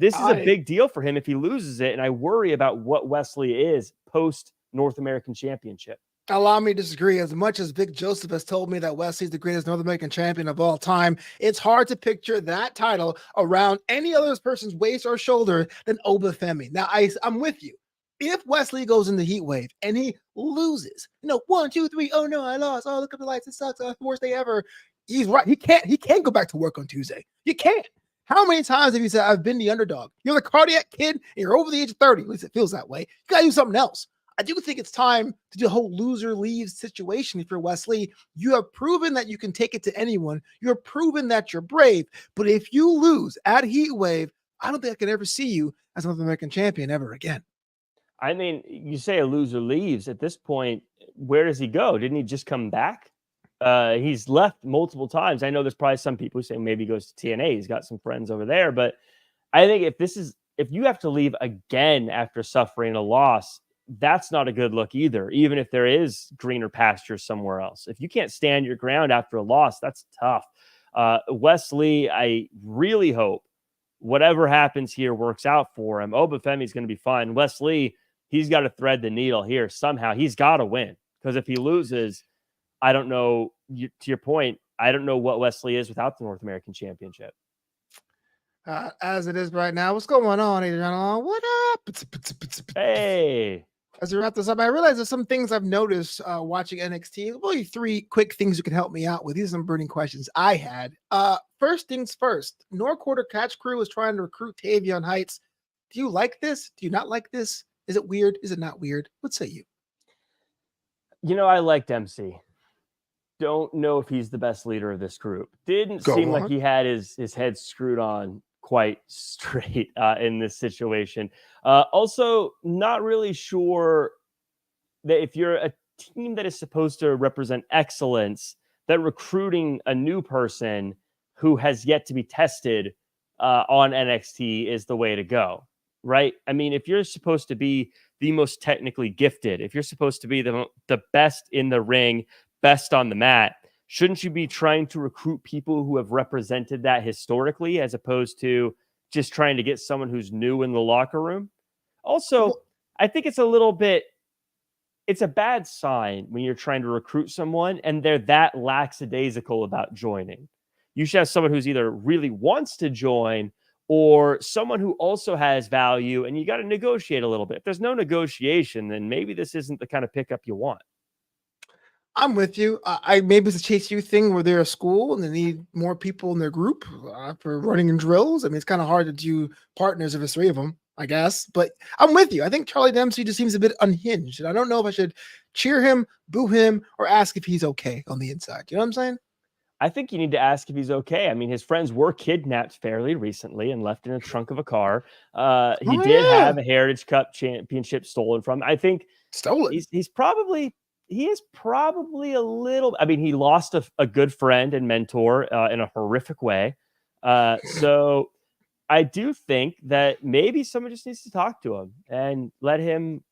This is a big deal for him if he loses it. And I worry about what Wesley is post North American championship. Allow me to disagree. As much as Vic Joseph has told me that Wesley's the greatest North American champion of all time, it's hard to picture that title around any other person's waist or shoulder than Obafemi. Now, I'm with you. If Wesley goes in the heat wave and he loses, 1, 2, 3, oh no, I lost. Oh, look at the lights. It sucks. It's the worst day ever. He's right. He can't go back to work on Tuesday. You can't. How many times have you said, I've been the underdog? You're the cardiac kid and you're over the age of 30. At least it feels that way. You got to do something else. I do think it's time to do a whole loser leaves situation. If you're Wesley, you have proven that you can take it to anyone. You're proven that you're brave. But if you lose at Heatwave, I don't think I can ever see you as North American champion ever again. I mean, you say a loser leaves. At this point, where does he go? Didn't he just come back? He's left multiple times. I know there's probably some people who say maybe he goes to TNA. He's got some friends over there. But I think if you have to leave again after suffering a loss, that's not a good look either, even if there is greener pastures somewhere else. If you can't stand your ground after a loss, that's tough. Wesley, I really hope whatever happens here works out for him. Obafemi's going to be fine. Wesley, he's got to thread the needle here somehow. He's got to win, because if he loses, I don't know, to your point, I don't know what Wesley is without the North American Championship. As it is right now, what's going on, Adriano? What up? Hey. As we wrap this up, I realize there's some things I've noticed watching NXT. Really 3 quick things you can help me out with. These are some burning questions I had. First things first, North Quarter Catch Crew is trying to recruit Tavion Heights. Do you like this? Do you not like this? Is it weird? Is it not weird? What say you? I liked MC. Don't know if he's the best leader of this group. Didn't seem like he had his head screwed on quite straight in this situation. Also, not really sure that if you're a team that is supposed to represent excellence, that recruiting a new person who has yet to be tested on NXT is the way to go, right? I mean, if you're supposed to be the most technically gifted, if you're supposed to be the best in the ring, best on the mat, shouldn't you be trying to recruit people who have represented that historically, as opposed to just trying to get someone who's new in the locker room? Also, I think it's a bad sign when you're trying to recruit someone and they're that lackadaisical about joining. You should have someone who's either really wants to join or someone who also has value, and you got to negotiate a little bit. If there's no negotiation, then maybe this isn't the kind of pickup you want. I'm with you. Maybe it's a Chase U thing where they're a school and they need more people in their group for running and drills. I mean, it's kind of hard to do partners if it's 3 of them. I guess. But I'm with you. I think Charlie Dempsey just seems a bit unhinged. And I don't know if I should cheer him, boo him, or ask if he's okay on the inside. You know what I'm saying? I think you need to ask if he's okay. I mean, his friends were kidnapped fairly recently and left in a trunk of a car. He did have a Heritage Cup championship stolen from him. I think stolen. He is probably a little. I mean, he lost a good friend and mentor in a horrific way. So I do think that maybe someone just needs to talk to him and let him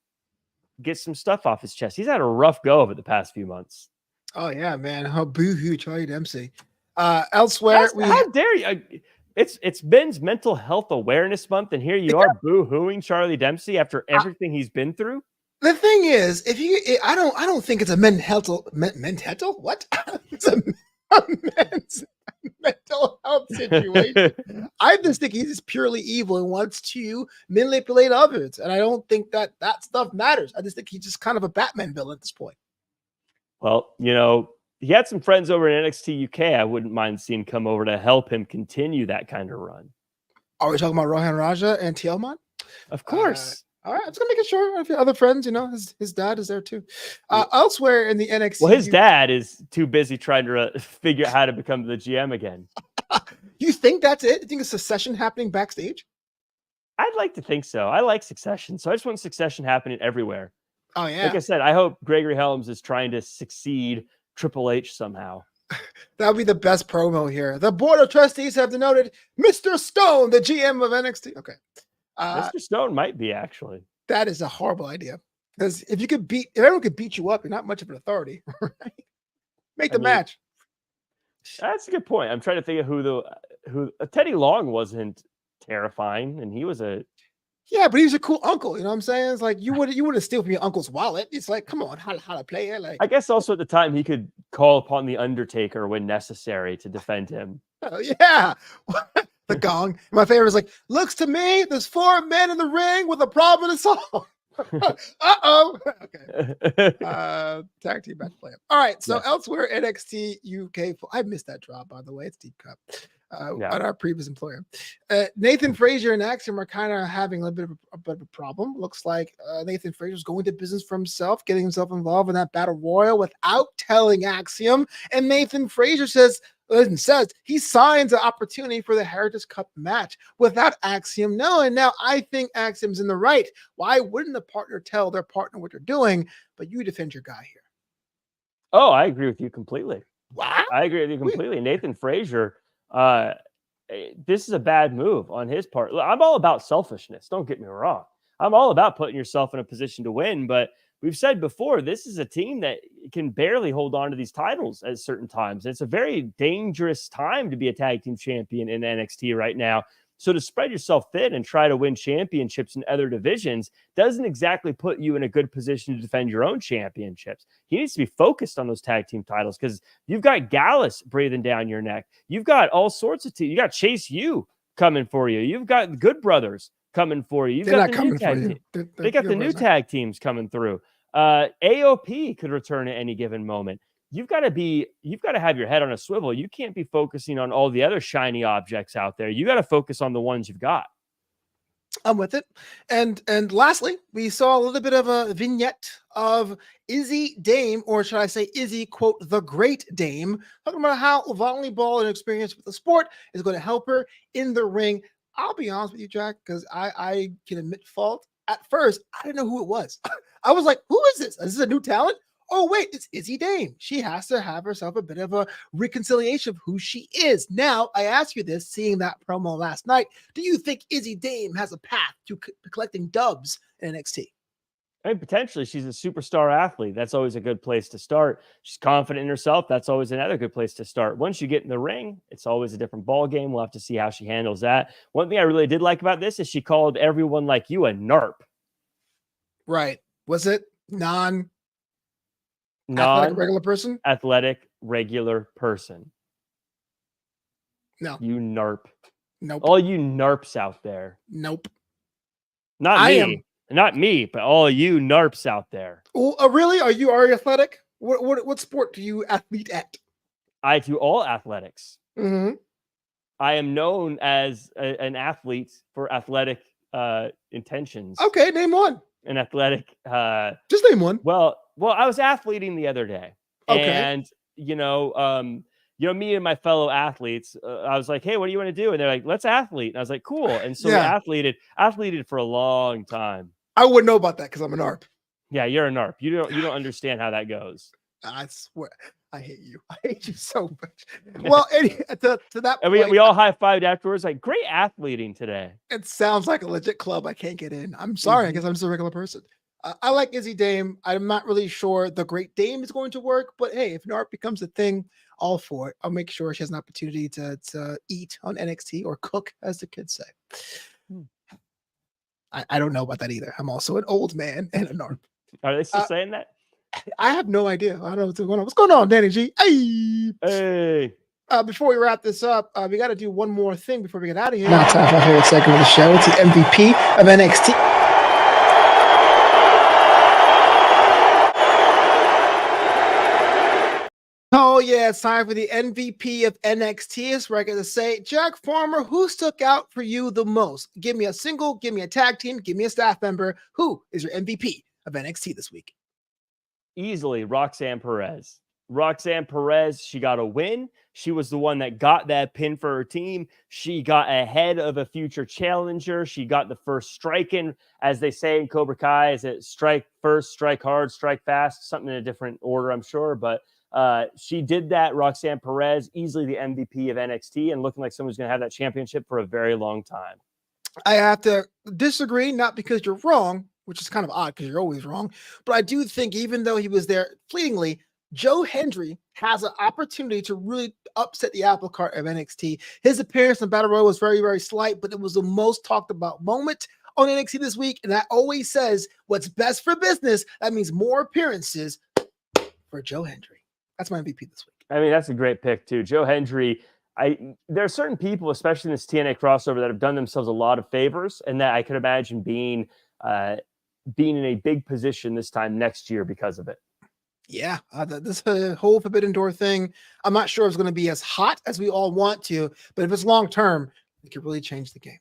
get some stuff off his chest. He's had a rough go over the past few months. Oh yeah, man. How boo-hoo Charlie Dempsey. Elsewhere, how dare you? It's Men's Mental Health Awareness Month, and here you are boo-hooing Charlie Dempsey after everything he's been through. The thing is, I don't think it's a mental what? It's a men's mental health situation. I just think he's just purely evil and wants to manipulate others, and I don't think that stuff matters. I just think he's just kind of a Batman villain at this point. Well, he had some friends over in NXT UK. I wouldn't mind seeing come over to help him continue that kind of run. Are we talking about Rohan Raja and Tielman? Of course. All right, I'm just gonna make sure if your other friends, his dad is there too. Elsewhere in the NXT, well, his dad is too busy trying to figure out how to become the GM again. You think that's it? You think it's succession happening backstage? I'd like to think so. I like succession, so I just want succession happening everywhere. Oh yeah. Like I said, I hope Gregory Helms is trying to succeed Triple H somehow. That would be the best promo here. The board of trustees have denoted Mr. Stone, the GM of NXT. Okay. Mr. Stone might be actually. That is a horrible idea. Because if everyone could beat you up, you're not much of an authority. Right? Make the match. That's a good point. I'm trying to think of who Teddy Long wasn't terrifying, and he was yeah, but he was a cool uncle. You know what I'm saying? It's like you wouldn't steal from your uncle's wallet. It's like, come on, how to play it? Like, I guess also at the time he could call upon the Undertaker when necessary to defend him. Oh, yeah. The gong. My favorite is like, looks to me, there's 4 men in the ring with a problem to solve. Uh-oh. Okay. Tag team match play. All right. So elsewhere, NXT UK. I missed that drop, by the way. It's Deep Cup. At our previous employer. Nathan Frazier and Axiom are kind of having a bit of a problem. Looks like Nathan Frazier's going to business for himself, getting himself involved in that battle royal without telling Axiom. And Nathan Frazier says he signs an opportunity for the Heritage Cup match without Axiom knowing. Now, I think Axiom's in the right. Why wouldn't the partner tell their partner what they're doing? But you defend your guy here. Oh, I agree with you completely. Wow. I agree with you completely. Nathan Frazier, this is a bad move on his part. I'm all about selfishness. Don't get me wrong. I'm all about putting yourself in a position to win, but we've said before, this is a team that can barely hold on to these titles at certain times. It's a very dangerous time to be a tag team champion in NXT right now. So to spread yourself thin and try to win championships in other divisions doesn't exactly put you in a good position to defend your own championships. He needs to be focused on those tag team titles because you've got Gallus breathing down your neck. You've got all sorts of teams. You got Chase U coming for you. You've got the Good Brothers coming for you. You've got the new tag team. They got the new tag teams coming through. AOP could return at any given moment. You've got to have your head on a swivel. You can't be focusing on all the other shiny objects out there. You got to focus on the ones you've got. I'm with it. And lastly, we saw a little bit of a vignette of Izzy Dame, or should I say Izzy, quote, the great Dame, talking about how volleyball and experience with the sport is going to help her in the ring. I'll be honest with you, Jack, because I can admit fault. At first, I didn't know who it was. I was like, who is this? Is this a new talent? Oh, wait, it's Izzy Dame. She has to have herself a bit of a reconciliation of who she is. Now, I ask you this, seeing that promo last night, do you think Izzy Dame has a path to collecting dubs in NXT? I mean, potentially, she's a superstar athlete. That's always a good place to start. She's confident in herself. That's always another good place to start. Once you get in the ring, it's always a different ball game. We'll have to see how she handles that. One thing I really did like about this is she called everyone like you a NARP. Right. Was it athletic regular person? Athletic regular person. No. You NARP. Nope. All you NARPs out there. Nope. Not me, but all you NARPs out there. Oh, really? Are you athletic? What sport do you athlete at? I do all athletics. Mm-hmm. I am known as an athlete for athletic intentions. Okay, name one. An athletic. Just name one. Well, I was athleting the other day, Okay. and me and my fellow athletes, I was like, "Hey, what do you want to do?" And they're like, "Let's athlete." And I was like, "Cool." And so we athleted for a long time. I wouldn't know about that because I'm an ARP. Yeah, you're a NARP. You don't understand how that goes. I swear, I hate you. I hate you so much. Well, to that And point, we all high-fived afterwards, like, great athleting today. it sounds like a legit club. I can't get in. I'm sorry. I guess I'm just a regular person. I like Izzy Dame. I'm not really sure the Great Dame is going to work, but hey, if NARP becomes a thing, all for it. I'll make sure she has an opportunity to eat on NXT or cook, as the kids say. I don't know about that either. I'm also an old man and a NARP. Are they still saying that? I have no idea. I don't know what's going on. What's going on, Danny G? Hey. Before we wrap this up, we got to do one more thing before we get out of here. Now, time for my favorite segment of the show. It's the MVP of NXT. Oh, yeah, it's time for the MVP of NXT. It's where I get to say, Jack Farmer, who stuck out for you the most? Give me a single, give me a tag team, give me a staff member. Who is your MVP of NXT this week? Easily, Roxanne Perez. Roxanne Perez, she got a win. She was the one that got that pin for her team. She got ahead of a future challenger. She got the first strike in, as they say in Cobra Kai. Is it strike first, strike hard, strike fast? Something in a different order, I'm sure. But she did that. Roxanne Perez, easily the MVP of NXT and looking like someone's going to have that championship for a very long time. I have to disagree, not because you're wrong, which is kind of odd because you're always wrong. But I do think even though he was there fleetingly, Joe Hendry has an opportunity to really upset the apple cart of NXT. His appearance in Battle Royal was very, very slight, but it was the most talked about moment on NXT this week. And that always says what's best for business. That means more appearances for Joe Hendry. That's my MVP this week. I mean, that's a great pick too. Joe Hendry. There are certain people, especially in this TNA crossover, that have done themselves a lot of favors, and that I could imagine being in a big position this time next year because of it. Yeah, this whole Forbidden Door thing, I'm not sure it's going to be as hot as we all want to, but if it's long term, it could really change the game.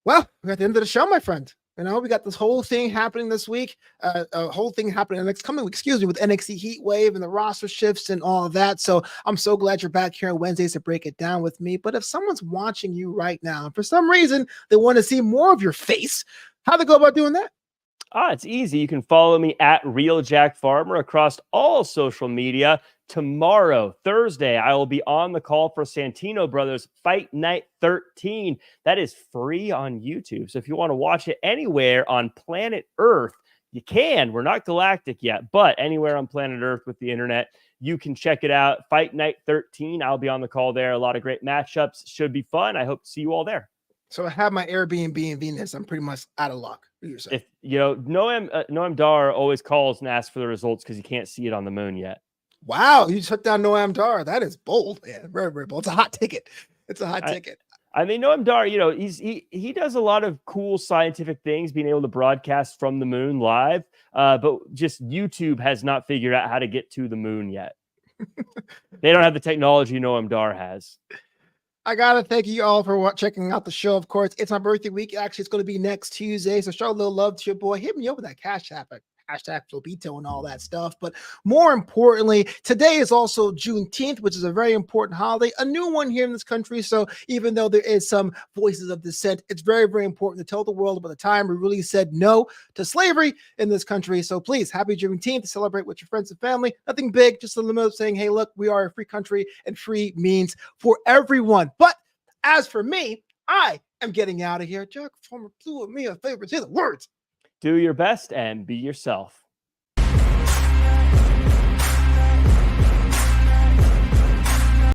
Well, we're at the end of the show, my friend. You know, we got this whole thing happening this week, a whole thing happening next coming week, with NXT Heatwave and the roster shifts and all of that. So I'm so glad you're back here on Wednesdays to break it down with me. But if someone's watching you right now, and for some reason they want to see more of your face, how do they go about doing that? It's easy. You can follow me at Real Jack Farmer across all social media. Tomorrow, Thursday, I will be on the call for Santino Brothers Fight Night 13. That is free on YouTube. So if you want to watch it anywhere on planet Earth, you can. We're not galactic yet, but anywhere on planet Earth with the internet, you can check it out. Fight Night 13. I'll be on the call there. A lot of great matchups. Should be fun. I hope to see you all there. So I have my Airbnb in Venus. I'm pretty much out of luck. If Noam Dar always calls and asks for the results because he can't see it on the moon yet. Wow, you took down Noam Dar. That is bold. Yeah, very, very bold. It's a hot ticket. It's a hot ticket. I mean, Noam Dar, he does a lot of cool scientific things, being able to broadcast from the moon live. But just YouTube has not figured out how to get to the moon yet. They don't have the technology Noam Dar has. I gotta thank you all for checking out the show. Of course, it's my birthday week. Actually, it's going to be next Tuesday. So show a little love to your boy. Hit me up with that Cash App. Hashtag Flobito and all that stuff. But more importantly, today is also Juneteenth, which is a very important holiday, a new one here in this country. So even though there is some voices of dissent, it's very, very important to tell the world about the time we really said no to slavery in this country. So please, happy Juneteenth, to celebrate with your friends and family. Nothing big, just a little saying, hey, look, we are a free country and free means for everyone. But as for me, I am getting out of here. Jack Farmer blew me a favor. Say the words. Do your best and be yourself.